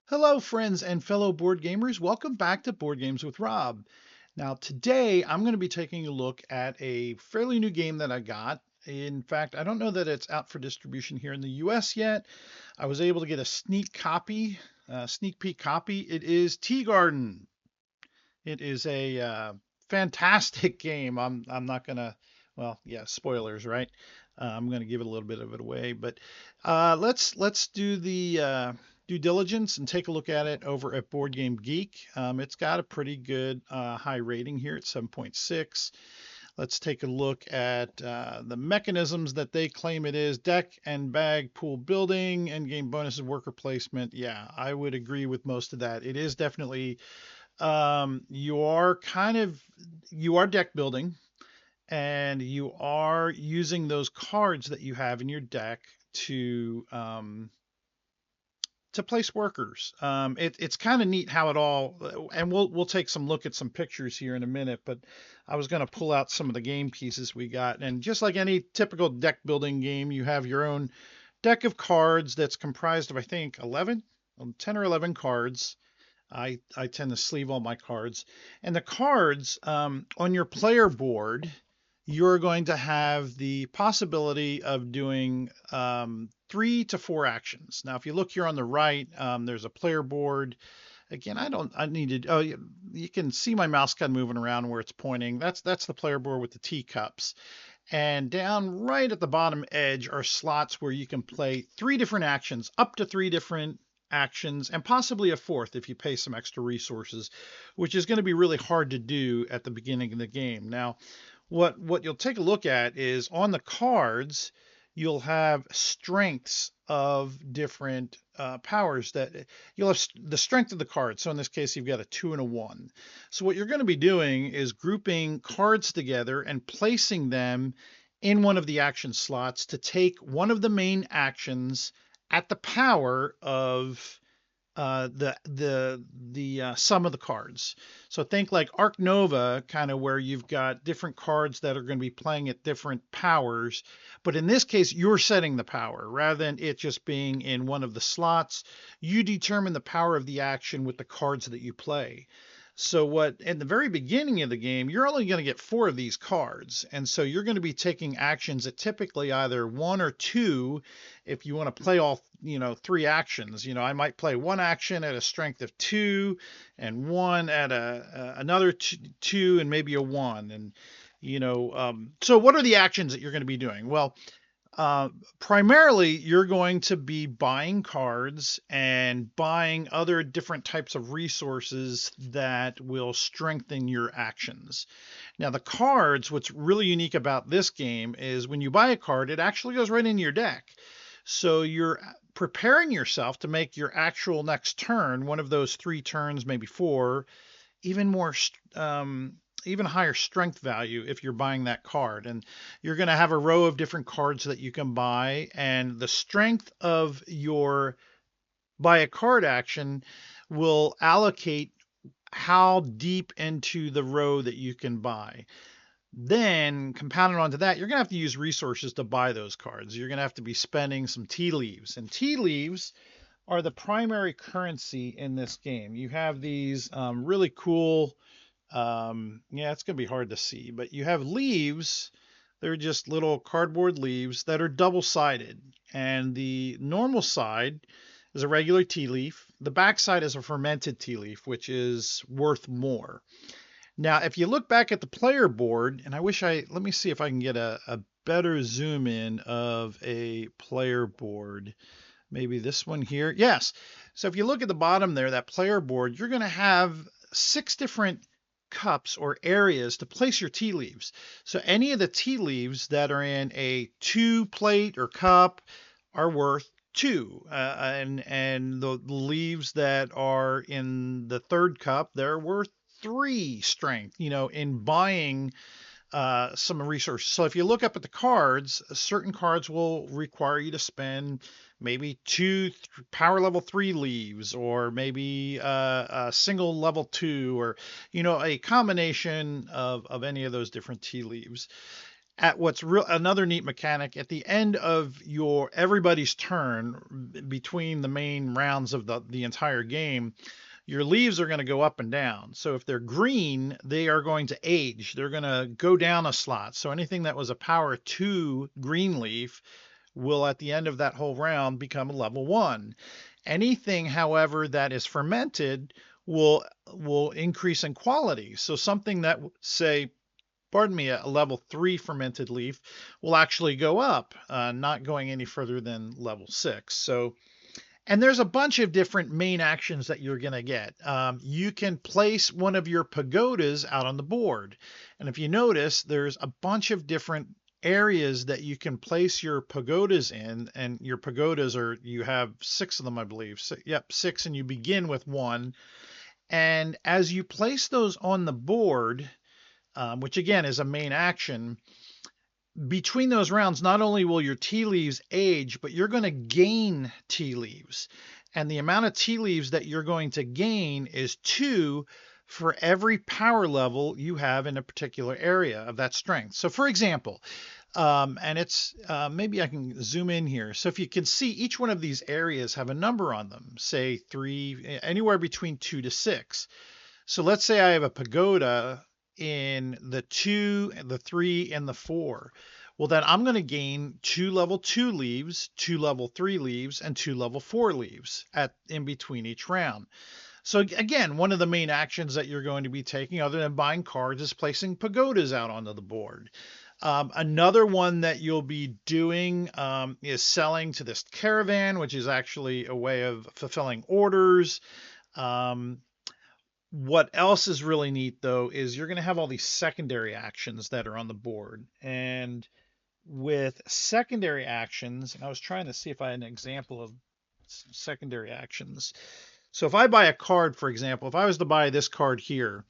Hello, friends and fellow board gamers. Welcome back to Board Games with Rob. Now, today I'm going to be taking a look at a fairly new game that I got. In fact, I don't know that it's out for distribution here in the US yet. I was able to get a sneak peek copy. It is Tea Garden. It is a fantastic game. I'm not gonna, well, yeah, spoilers, right? I'm gonna give it a little bit of it away, but let's do the due diligence and take a look at it over at Board Game Geek. It's got a pretty good high rating here at 7.6. Let's take a look at the mechanisms that they claim it is: deck and bag pool building, end game bonuses, worker placement. Yeah, I would agree with most of that. It is definitely you are you are deck building, and you are using those cards that you have in your deck to place workers. It's kind of neat how it all, and we'll take some look at some pictures here in a minute, but I was going to pull out some of the game pieces we got. And just like any typical deck building game, you have your own deck of cards that's comprised of, I think, 10 or 11 cards. I tend to sleeve all my cards. And the cards on your player board, you're going to have the possibility of doing 3 to 4 actions. Now, if you look here on the right, there's a player board. Again, I need to, oh, you can see my mouse kind of moving around where it's pointing. That's the player board with the teacups. And down right at the bottom edge are slots where you can play 3 different actions, up to 3 different actions, and possibly a fourth if you pay some extra resources, which is going to be really hard to do at the beginning of the game. Now, what you'll take a look at is on the cards, you'll have strengths of different powers that you'll have the strength of the card. So in this case, you've got a 2 and a 1. So what you're going to be doing is grouping cards together and placing them in one of the action slots to take one of the main actions at the power of the sum of the cards. So think like Arc Nova, kind of where you've got different cards that are going to be playing at different powers, but in this case you're setting the power rather than it just being in one of the slots. You determine the power of the action with the cards that you play. So what in the very beginning of the game, you're only going to get 4 of these cards. And so you're going to be taking actions at typically either 1 or 2 if you want to play all, 3 actions. I might play 1 action at a strength of 2 and 1 at another 2 and maybe a 1. And so what are the actions that you're going to be doing? Well, primarily, you're going to be buying cards and buying other different types of resources that will strengthen your actions. Now, the cards, what's really unique about this game is when you buy a card, it actually goes right into your deck. So you're preparing yourself to make your actual next turn, one of those 3 turns, maybe 4, even more even higher strength value if you're buying that card. And you're going to have a row of different cards that you can buy, and the strength of your buy a card action will allocate how deep into the row that you can buy. Then compounded onto that, you're going to have to use resources to buy those cards. You're going to have to be spending some tea leaves, and tea leaves are the primary currency in this game. You have these really cool, yeah, it's going to be hard to see, but you have leaves. They're just little cardboard leaves that are double-sided. And the normal side is a regular tea leaf. The back side is a fermented tea leaf, which is worth more. Now, if you look back at the player board, and let me see if I can get a better zoom in of a player board. Maybe this one here. Yes. So if you look at the bottom there, that player board, you're going to have 6 different cups or areas to place your tea leaves. So any of the tea leaves that are in a 2 plate or cup are worth 2, and the leaves that are in the 3rd cup, they're worth 3 strength. In buying some resources. So if you look up at the cards, certain cards will require you to spend maybe 2 power level 3 leaves, or maybe a single level 2, or a combination of any of those different tea leaves. at what's real another neat mechanic at the end of your everybody's turn between the main rounds of the entire game, your leaves are going to go up and down. So if they're green, they are going to age. They're going to go down a slot. So anything that was a power 2 green leaf will at the end of that whole round become a level 1. Anything, however, that is fermented will increase in quality. So something that say, pardon me, a level 3 fermented leaf will actually go up, not going any further than level 6. So, and there's a bunch of different main actions that you're going to get. You can place one of your pagodas out on the board. And if you notice, there's a bunch of different areas that you can place your pagodas in. And your pagodas you have 6 of them, I believe. So, yep, 6, and you begin with 1. And as you place those on the board, which again is a main action, between those rounds, not only will your tea leaves age, but you're going to gain tea leaves. And the amount of tea leaves that you're going to gain is 2 for every power level you have in a particular area of that strength. So for example, and it's maybe I can zoom in here. So if you can see, each one of these areas have a number on them, say 3, anywhere between 2 to 6. So let's say I have a pagoda in the 2, the 3, and the 4. Well, then I'm going to gain 2 level 2 leaves, 2 level 3 leaves, and 2 level 4 leaves in between each round. So again, one of the main actions that you're going to be taking, other than buying cards, is placing pagodas out onto the board. Another one that you'll be doing is selling to this caravan, which is actually a way of fulfilling orders. What else is really neat, though, is you're going to have all these secondary actions that are on the board. And with secondary actions, and I was trying to see if I had an example of secondary actions. So if I buy a card, for example, if I was to buy this card here,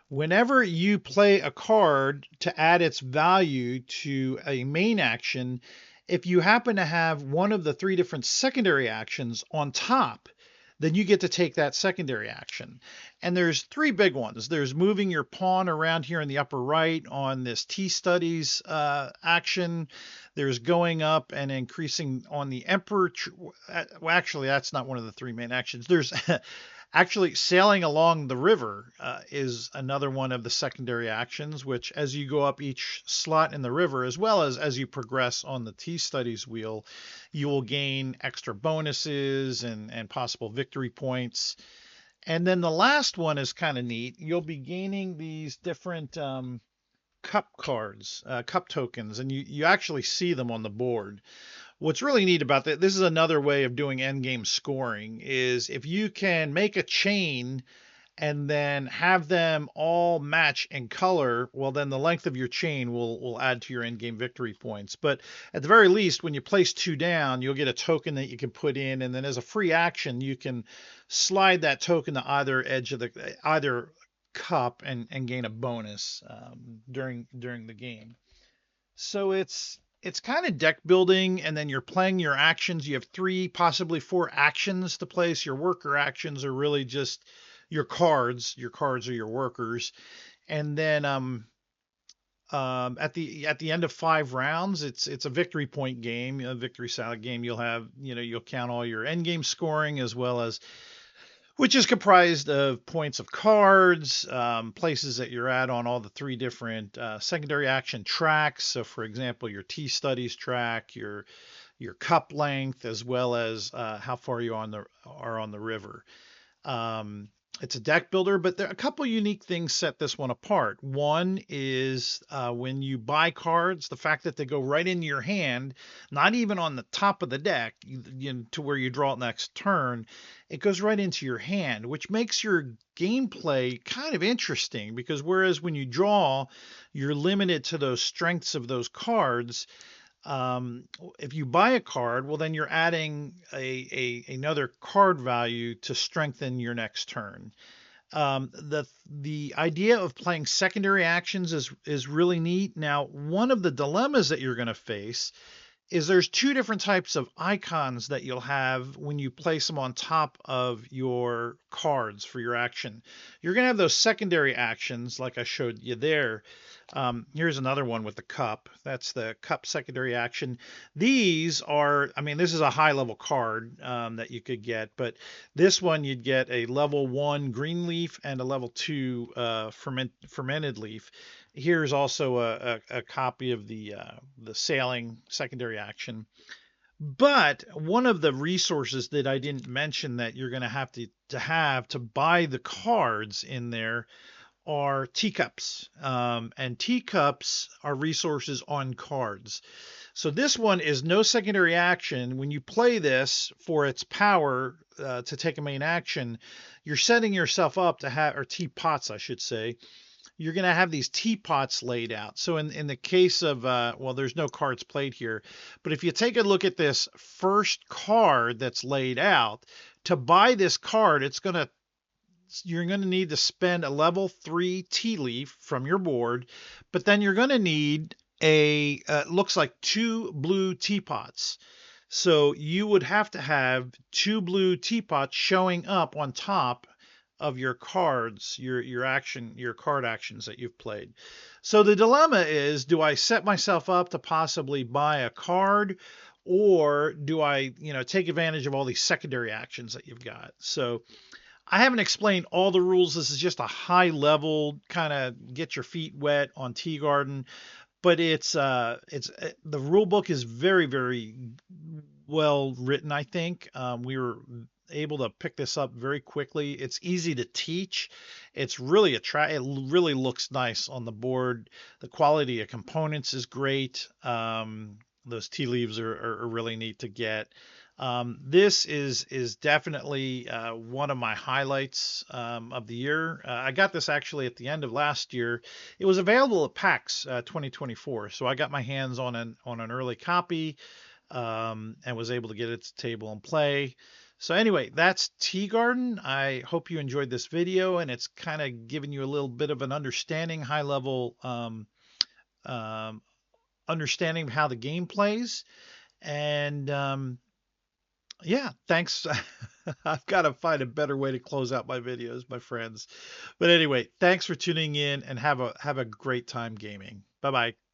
whenever you play a card to add its value to a main action, if you happen to have one of the 3 different secondary actions on top, then you get to take that secondary action. And there's 3 big ones. There's moving your pawn around here in the upper right on this tea studies action. There's going up and increasing on the emperor. Well, actually, that's not one of the 3 main actions. There's actually sailing along the river is another one of the secondary actions, which as you go up each slot in the river, as well as you progress on the tea studies wheel, you will gain extra bonuses and possible victory points. And then the last one is kind of neat. You'll be gaining these different cup cards, cup tokens, and you actually see them on the board. What's really neat about that, this is another way of doing endgame scoring, is if you can make a chain and then have them all match in color, well, then the length of your chain will add to your endgame victory points. But at the very least, when you place 2 down, you'll get a token that you can put in, and then as a free action, you can slide that token to either edge of either cup and gain a bonus during the game. So it's kind of deck building, and then you're playing your actions. You have 3, possibly 4 actions to place. Your worker actions are really just your cards. Your cards are your workers. And then at the end of 5 rounds, it's a victory point game, a victory salad game. You'll have, you'll count all your end game scoring, as well as, which is comprised of points of cards, places that you're at on all the 3 different secondary action tracks. So for example, your tea studies track, your cup length, as well as how far you are on the river. It's a deck builder, but there are a couple unique things set this one apart. One is when you buy cards, the fact that they go right into your hand, not even on the top of the deck to where you draw it next turn, it goes right into your hand, which makes your gameplay kind of interesting, because whereas when you draw, you're limited to those strengths of those cards. If you buy a card, well, then you're adding another card value to strengthen your next turn. The idea of playing secondary actions is really neat. Now, one of the dilemmas that you're going to face is there's 2 different types of icons that you'll have when you place them on top of your cards for your action. You're going to have those secondary actions like I showed you there, Here's another one with the cup. That's the cup secondary action. These are, I mean, this is a high level card that you could get, but this one you'd get a level 1 green leaf and a level 2 fermented leaf. Here's also a copy of the sailing secondary action. But one of the resources that I didn't mention that you're going to have to buy the cards in there are teacups. And teacups are resources on cards. So this one is no secondary action. When you play this for its power to take a main action, you're setting yourself up to have, or teapots, I should say. You're going to have these teapots laid out. So in the case of, well, there's no cards played here, but if you take a look at this first card that's laid out, to buy this card, you're going to need to spend a level 3 tea leaf from your board, but then you're going to need looks like 2 blue teapots. So you would have to have 2 blue teapots showing up on top of your cards, your card actions that you've played. So the dilemma is, do I set myself up to possibly buy a card, or do I, take advantage of all these secondary actions that you've got? So I haven't explained all the rules. This is just a high level kind of get your feet wet on Teegarden, but it's the rule book is very, very well written, I think. We were able to pick this up very quickly. It's easy to teach. It's really it really looks nice on the board. The quality of components is great. Those tea leaves are really neat to get. This is definitely one of my highlights of the year. I got this actually at the end of last year. It was available at PAX 2024, so I got my hands on an early copy and was able to get it to table and play. So anyway, that's Teegarden. I hope you enjoyed this video, and it's kind of giving you a little bit of an understanding, high level understanding of how the game plays. And yeah, thanks. I've got to find a better way to close out my videos, my friends. But anyway, thanks for tuning in, and have a great time gaming. Bye bye.